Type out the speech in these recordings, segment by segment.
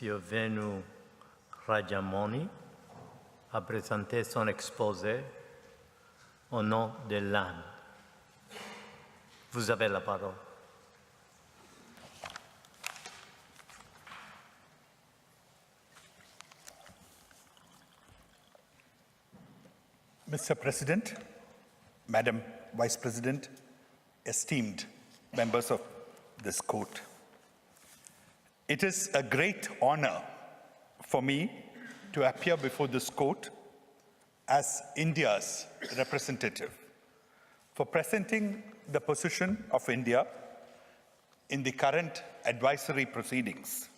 M. Venu Rajamony a présenté son exposé au nom de l'âne. Vous avez la parole. Mr. President, Madam Vice President, esteemed members of this court, it is a great honor for me to appear before this court as India's representative for presenting the position of India in the current advisory proceedings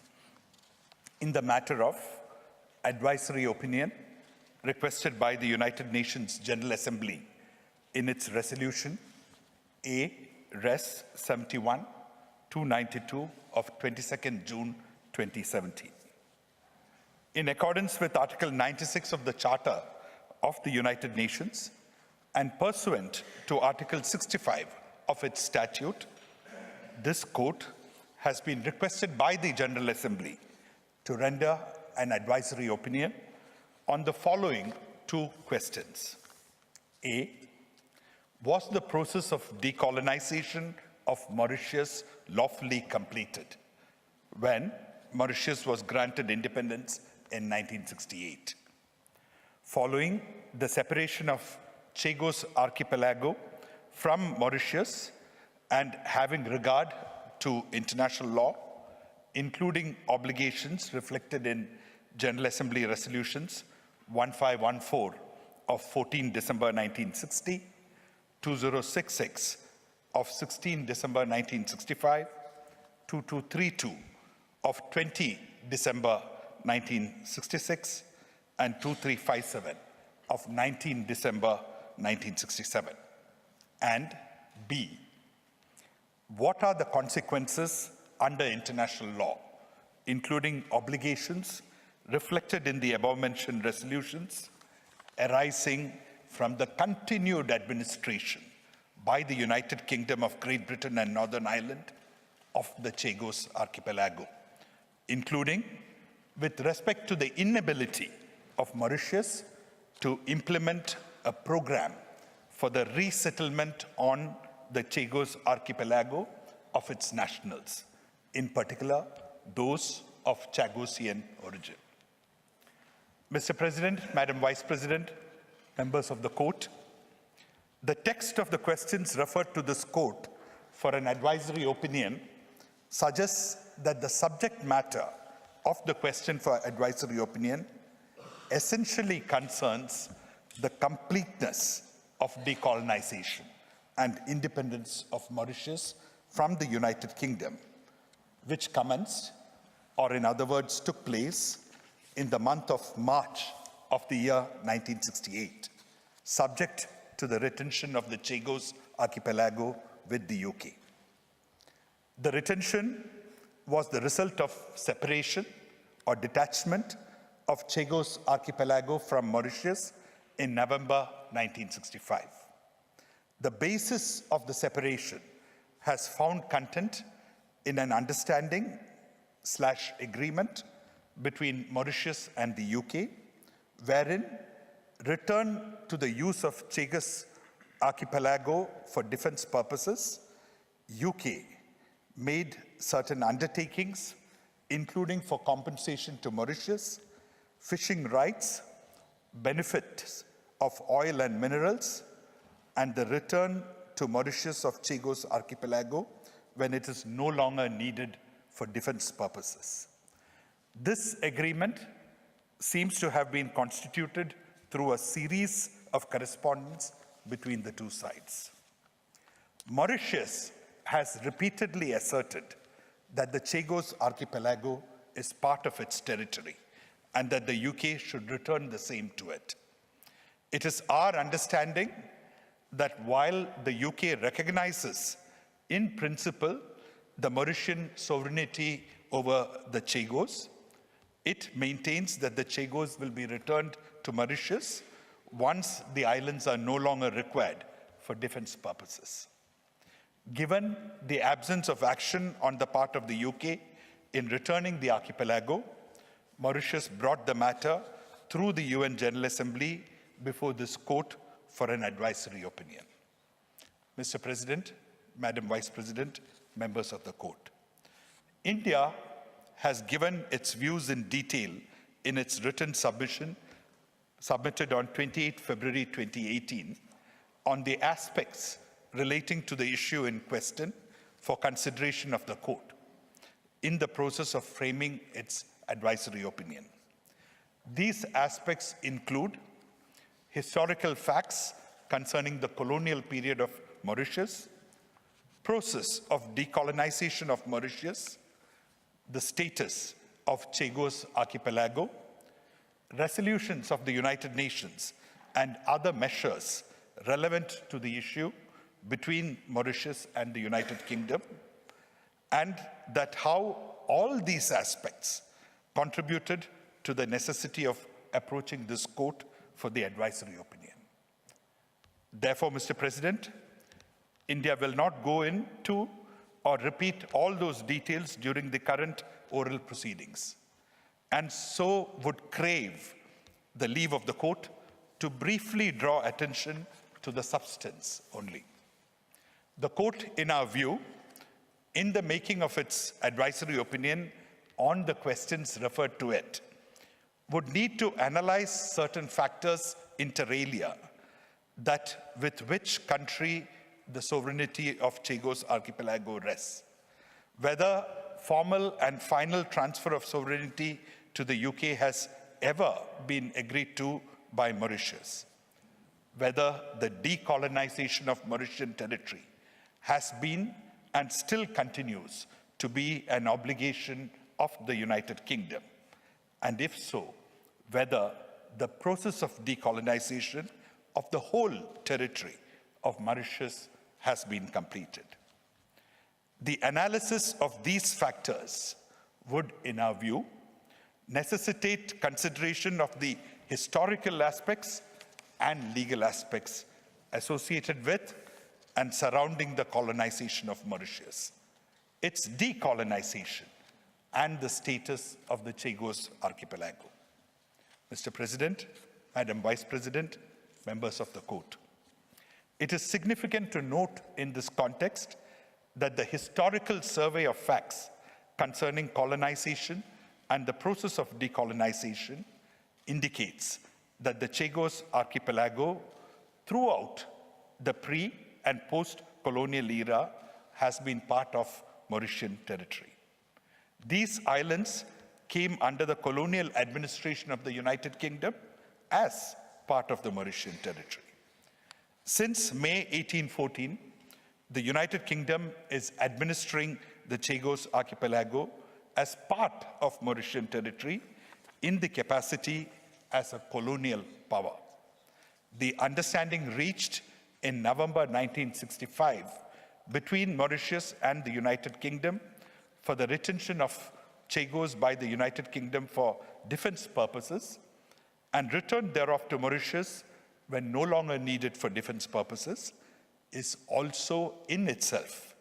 in the matter of advisory opinion requested by the United Nations General Assembly in its resolution A-Res 71-292 of 22nd June 2017. In accordance with Article 96 of the Charter of the United Nations and pursuant to Article 65 of its statute, this court has been requested by the General Assembly to render an advisory opinion on the following two questions. A, was the process of decolonization of Mauritius lawfully completed when Mauritius was granted independence in 1968? Following the separation of Chagos Archipelago from Mauritius and having regard to international law, including obligations reflected in General Assembly resolutions 1514 of 14 December 1960, 2066 of 16 December 1965, 2232 of 20 December 1966, and 2357 of 19 December 1967. And B, what are the consequences under international law, including obligations reflected in the above-mentioned resolutions arising from the continued administration by the United Kingdom of Great Britain and Northern Ireland of the Chagos Archipelago, including with respect to the inability of Mauritius to implement a program for the resettlement on the Chagos Archipelago of its nationals, in particular those of Chagosian origin. Mr. President, Madam Vice President, members of the court, the text of the questions referred to this court for an advisory opinion suggests that the subject matter of the question for advisory opinion essentially concerns the completeness of decolonization and independence of Mauritius from the United Kingdom, which commenced, or in other words, took place in the month of March of the year 1968, subject to the retention of the Chagos Archipelago with the UK. The retention was the result of separation or detachment of Chagos Archipelago from Mauritius in November 1965. The basis of the separation has found content in an understanding/agreement between Mauritius and the UK, wherein return to the use of Chagos Archipelago for defense purposes, UK made certain undertakings, including for compensation to Mauritius, fishing rights, benefits of oil and minerals, and the return to Mauritius of Chagos Archipelago when it is no longer needed for defense purposes. This agreement seems to have been constituted through a series of correspondence between the two sides. Mauritius has repeatedly asserted that the Chagos Archipelago is part of its territory and that the UK should return the same to it. It is our understanding that while the UK recognizes in principle the Mauritian sovereignty over the Chagos, it maintains that the Chagos will be returned to Mauritius once the islands are no longer required for defense purposes. Given the absence of action on the part of the UK in returning the archipelago, Mauritius brought the matter through the UN General Assembly before this court for an advisory opinion. Mr. President, Madam Vice President, members of the court, India has given its views in detail in its written submission submitted on 28 February 2018 on the aspects relating to the issue in question for consideration of the court in the process of framing its advisory opinion. These aspects include historical facts concerning the colonial period of Mauritius, process of decolonization of Mauritius, the status of Chagos Archipelago, resolutions of the United Nations and other measures relevant to the issue between Mauritius and the United Kingdom, and that how all these aspects contributed to the necessity of approaching this court for the advisory opinion. Therefore, Mr. President, India will not go into or repeat all those details during the current oral proceedings, and so would crave the leave of the court to briefly draw attention to the substance only. The court, in our view, in the making of its advisory opinion on the questions referred to it, would need to analyze certain factors inter alia that with which country the sovereignty of Chagos Archipelago rests, whether formal and final transfer of sovereignty to the UK has ever been agreed to by Mauritius, whether the decolonization of Mauritian territory has been and still continues to be an obligation of the United Kingdom, and if so, whether the process of decolonization of the whole territory of Mauritius has been completed. The analysis of these factors would, in our view, necessitate consideration of the historical aspects and legal aspects associated with and surrounding the colonization of Mauritius, its decolonization, and the status of the Chagos Archipelago. Mr. President, Madam Vice President, members of the court, it is significant to note in this context that the historical survey of facts concerning colonization and the process of decolonization indicates that the Chagos Archipelago throughout the pre- and post-colonial era has been part of Mauritian territory. These islands came under the colonial administration of the United Kingdom as part of the Mauritian territory. Since May 1814, the United Kingdom is administering the Chagos Archipelago as part of Mauritian territory in the capacity as a colonial power. The understanding reached in November 1965 between Mauritius and the United Kingdom for the retention of Chagos by the United Kingdom for defense purposes and return thereof to Mauritius when no longer needed for defense purposes is also in itself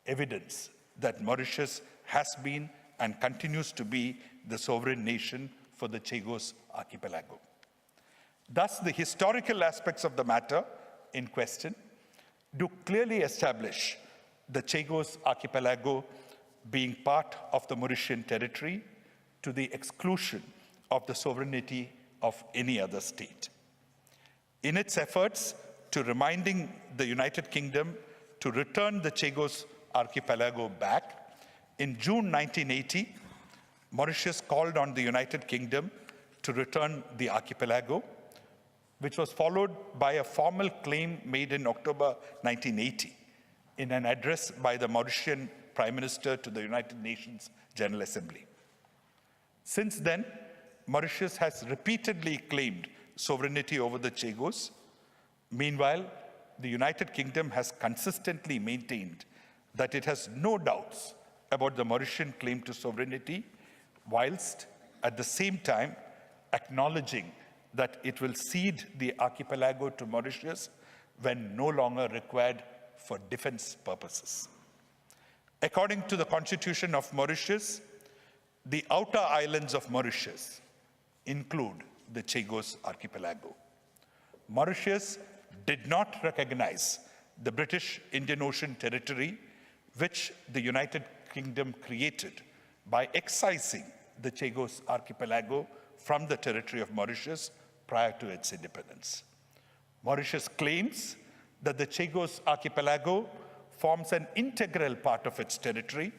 evidence that Mauritius has been and continues to be the sovereign nation for the Chagos Archipelago. Thus, the historical aspects of the matter in question do clearly establish the Chagos Archipelago being part of the Mauritian territory to the exclusion of the sovereignty of any other state. In its efforts to reminding the United Kingdom to return the Chagos Archipelago back, in June 1980, Mauritius called on the United Kingdom to return the archipelago, which was followed by a formal claim made in October 1980 in an address by the Mauritian Prime Minister to the United Nations General Assembly. Since then, Mauritius has repeatedly claimed sovereignty over the Chagos. Meanwhile, the United Kingdom has consistently maintained that it has no doubts about the Mauritian claim to sovereignty, whilst at the same time acknowledging that it will cede the archipelago to Mauritius when no longer required for defense purposes. According to the Constitution of Mauritius, The outer islands of Mauritius include the Chagos Archipelago. Mauritius did not recognize the British Indian Ocean Territory, which the United Kingdom created by excising the Chagos Archipelago from the territory of Mauritius prior to its independence. Mauritius claims that the Chagos Archipelago forms an integral part of its territory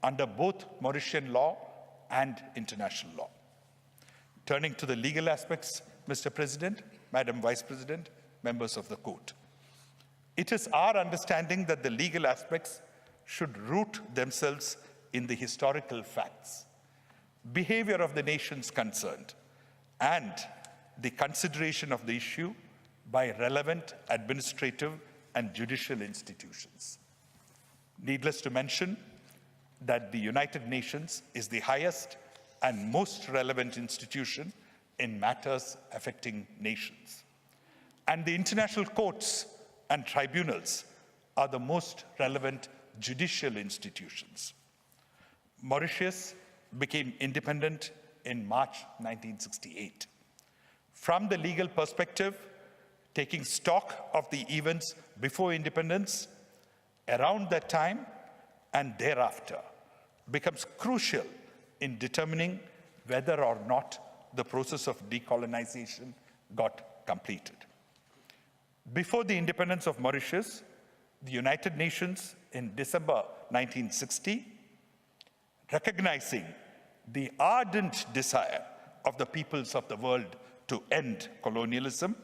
under both Mauritian law and international law. Turning to the legal aspects, Mr. President, Madam Vice President, members of the court. It is our understanding that the legal aspects should root themselves in the historical facts, behavior of the nations concerned, and the consideration of the issue by relevant administrative and judicial institutions. Needless to mention that the United Nations is the highest and most relevant institution in matters affecting nations. And the international courts and tribunals are the most relevant judicial institutions. Mauritius became independent in March 1968. From the legal perspective, taking stock of the events before independence, around that time and thereafter becomes crucial in determining whether or not the process of decolonization got completed. Before the independence of Mauritius, the United Nations in December 1960, recognizing the ardent desire of the peoples of the world to end colonialism,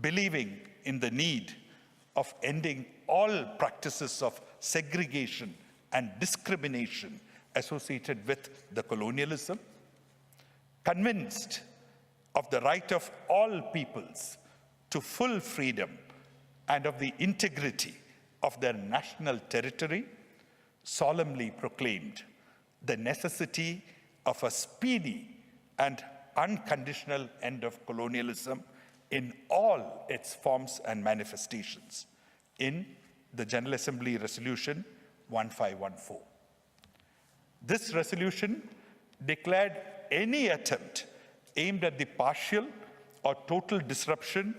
believing in the need of ending all practices of segregation and discrimination associated with the colonialism, convinced of the right of all peoples to full freedom and of the integrity of their national territory, solemnly proclaimed the necessity of a speedy and unconditional end of colonialism in all its forms and manifestations in the General Assembly Resolution 1514. This resolution declared any attempt aimed at the partial or total disruption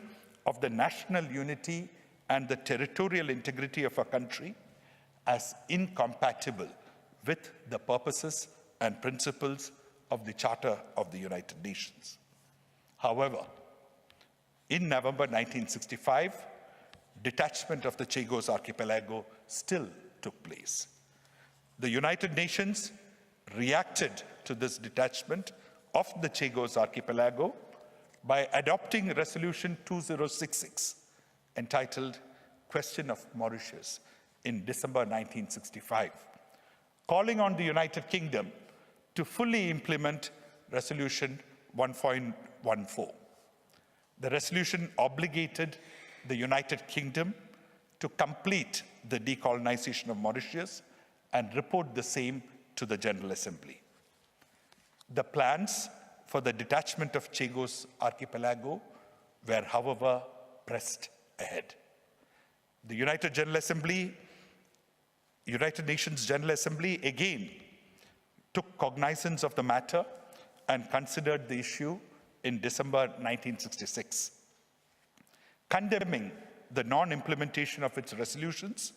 of the national unity and the territorial integrity of a country as incompatible with the purposes and principles of the Charter of the United Nations. However, in November 1965, detachment of the Chagos Archipelago still took place. The United Nations reacted to this detachment of the Chagos Archipelago by adopting Resolution 2066, entitled Question of Mauritius, in December 1965, calling on the United Kingdom to fully implement Resolution 1.14. The resolution obligated the United Kingdom to complete the decolonization of Mauritius and report the same to the General Assembly. The plans for the detachment of Chagos Archipelago were, however, pressed ahead. The United Nations General Assembly again took cognizance of the matter and considered the issue in December 1966. Condemning the non-implementation of its resolutions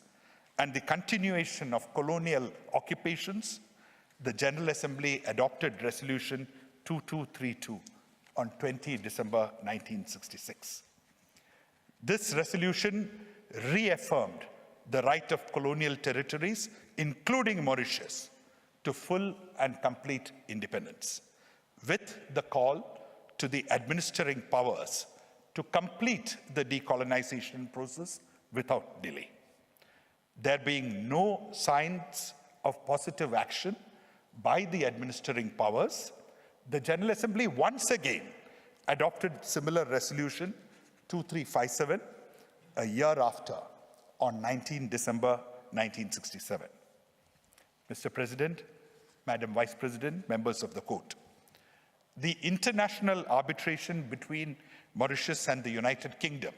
and the continuation of colonial occupations, the General Assembly adopted Resolution 2232 on 20 December 1966. This resolution reaffirmed the right of colonial territories, including Mauritius, to full and complete independence, with the call to the administering powers to complete the decolonization process without delay. There being no signs of positive action by the administering powers, the General Assembly once again adopted similar Resolution 2357 a year after, on 19 December 1967. Mr. President, Madam Vice President, members of the court, the international arbitration between Mauritius and the United Kingdom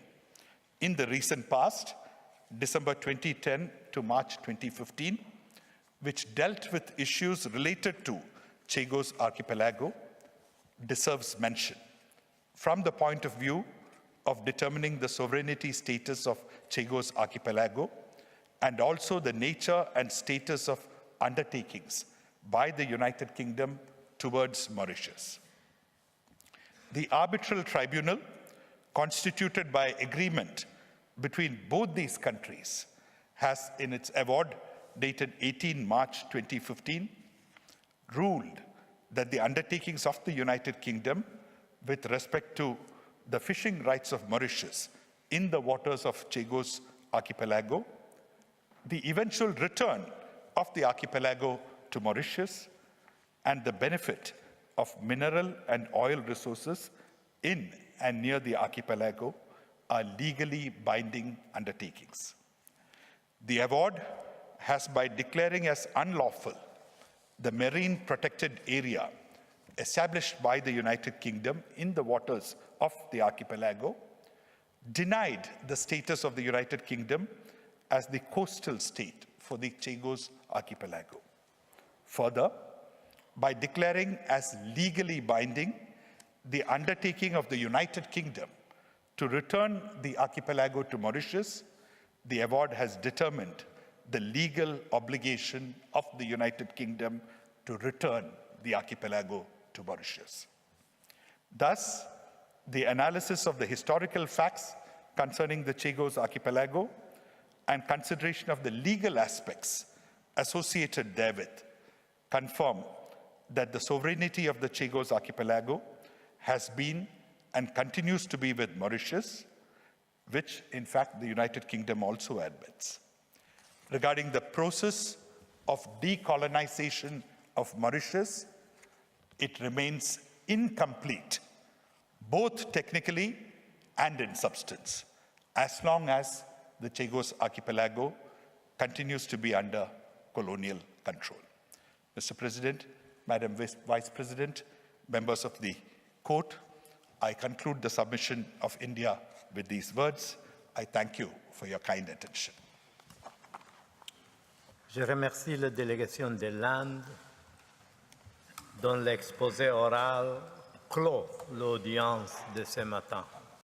in the recent past, December 2010 to March 2015, which dealt with issues related to Chagos Archipelago deserves mention from the point of view of determining the sovereignty status of Chagos Archipelago and also the nature and status of undertakings by the United Kingdom towards Mauritius. The arbitral tribunal, constituted by agreement between both these countries, has in its award dated 18 March 2015, ruled that the undertakings of the United Kingdom with respect to the fishing rights of Mauritius in the waters of Chagos Archipelago, the eventual return of the archipelago to Mauritius, and the benefit of mineral and oil resources in and near the archipelago are legally binding undertakings. The award has, by declaring as unlawful the marine protected area established by the United Kingdom in the waters of the archipelago, denied the status of the United Kingdom as the coastal state for the Chagos Archipelago. Further, by declaring as legally binding the undertaking of the United Kingdom to return the archipelago to Mauritius, the award has determined the legal obligation of the United Kingdom to return the archipelago to Mauritius. Thus, the analysis of the historical facts concerning the Chagos Archipelago and consideration of the legal aspects associated therewith confirm that the sovereignty of the Chagos Archipelago has been and continues to be with Mauritius, which in fact the United Kingdom also admits. Regarding the process of decolonization of Mauritius, it remains incomplete, both technically and in substance, as long as the Chagos Archipelago continues to be under colonial control. Mr. President, Madam Vice President, members of the court, I conclude the submission of India with these words. I thank you for your kind attention. Je remercie la délégation de l'Inde dont l'exposé oral clôt l'audience de ce matin.